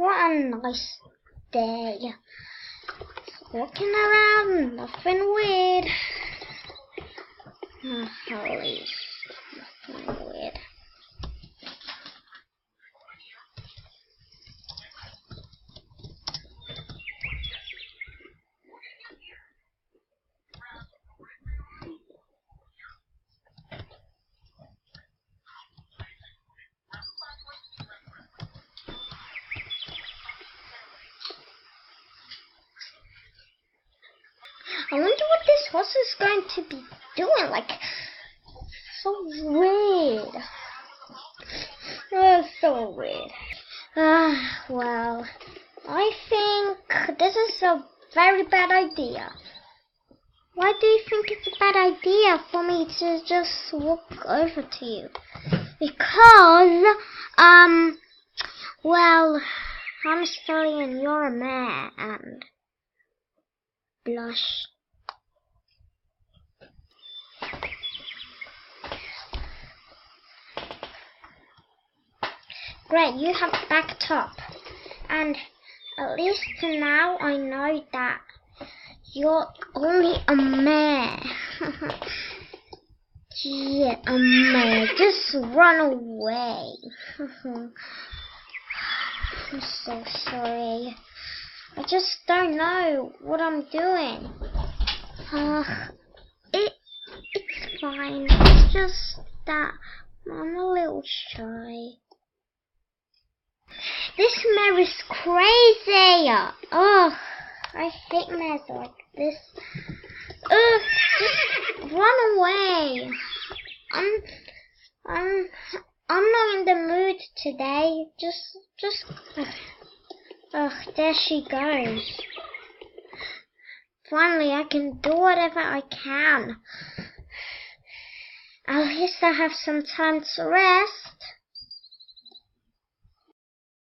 What a nice day. Walking around, nothing weird. At least, nothing weird. I wonder what this horse is going to be doing. Like, so weird. Oh, so weird. Well, I think this is a very bad idea. Why do you think it's a bad idea for me to just walk over to you? Because, well, I'm a stallion, you're a mare, and blush. Great, you have backed up, and at least now I know that you're only a mare. Yeah, a mare. Just run away. I'm so sorry. I just don't know what I'm doing. It's fine. It's just that I'm a little shy. This mare is crazy. Oh, I hate mares like this. Just run away. I'm not in the mood today. Just. There she goes. Finally, I can do whatever I can. At least I have some time to rest.